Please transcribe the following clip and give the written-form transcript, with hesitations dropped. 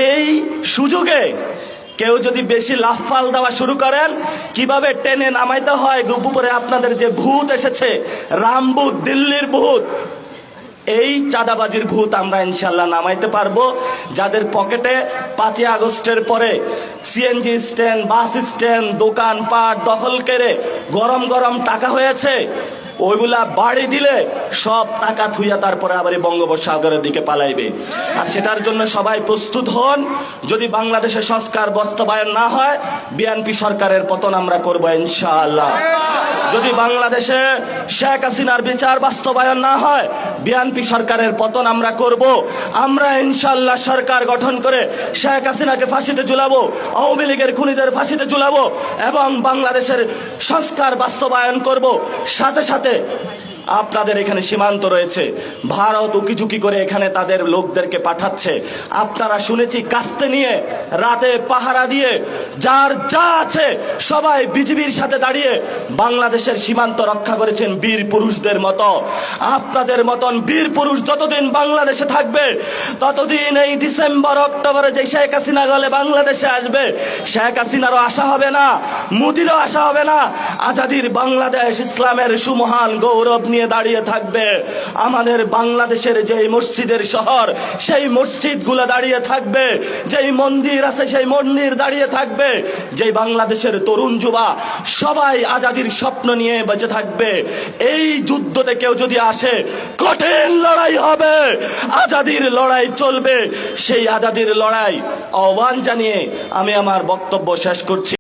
এই সুযোগে কেউ যদি বেশি লাফাল দেওয়া শুরু করেন, কিভাবে টেনে নামাইতে হয়, উপরে আপনাদের যে ভূত এসেছে, রামভূত, দিল্লির ভূত, এই চাঁদাবাজির ভূত আমরা ইনশাল্লাহ নামাইতে পারবো। যাদের পকেটে 5ই আগস্টের পরে সিএনজি স্ট্যান্ড, বাস স্ট্যান্ড, দোকানপাট দখল করে গরম গরম টাকা হয়েছে, ওইগুলা বাড়ি দিলে সব টাকা থুইয়া তারপরে আবার বঙ্গোপসাগরের দিকে পালাইবে। আর সেটার জন্য সবাই প্রস্তুত হন। যদি বাংলাদেশে সংস্কার বাস্তবায়ন না হয়, বিএনপি সরকারের পতন আমরা করবো ইনশাআল্লাহ। যদি বাংলাদেশে শেখ হাসিনার বিচার বাস্তবায়ন না হয়, বিএনপি সরকারের পতন আমরা করব। আমরা ইনশাআল্লাহ সরকার গঠন করে শেখ হাসিনাকে ফাঁসিতে ঝুলাবো, আওয়ামী লীগের খুনিদের ফাঁসিতে ঝুলাবো এবং বাংলাদেশের সংস্কার বাস্তবায়ন করব। সাথে সাথে আপনাদের এখানে সীমান্ত রয়েছে, ভারত উকিঝুঁকি করে এখানে তাদের লোকদেরকে পাঠাচ্ছে। আপনারা শুনেছি কাস্তে নিয়ে রাতে পাহারা দিয়ে যার যা আছে সবাই বিজিবির সাথে দাঁড়িয়ে বাংলাদেশের সীমান্ত রক্ষা করেছেন বীর পুরুষদের মতো। আপনাদের মতন বীর পুরুষ যতদিন বাংলাদেশে থাকবে, ততদিন এই ডিসেম্বর অক্টোবরে যে শেখ হাসিনা গলে বাংলাদেশে আসবে, শেখ হাসিনারও আশা হবে না, মোদিরও আশা হবে না। আজাদির বাংলাদেশ ইসলামের সুমহান গৌরব নিয়ে দাঁড়িয়ে থাকবে। আমাদের বাংলাদেশের যেই মসজিদের শহর, সেই মসজিদগুলো দাঁড়িয়ে থাকবে। যেই মন্দির আছে, সেই মন্দির দাঁড়িয়ে থাকবে। যেই বাংলাদেশের তরুণ যুবা সবাই আজাদির স্বপ্ন নিয়ে বেঁচে থাকবে। এই যুদ্ধতে কেউ যদি আসে, কঠিন লড়াই হবে, আজাদির লড়াই চলবে। সেই আজাদির লড়াই আহ্বান জানিয়ে আমি আমার বক্তব্য শেষ করছি।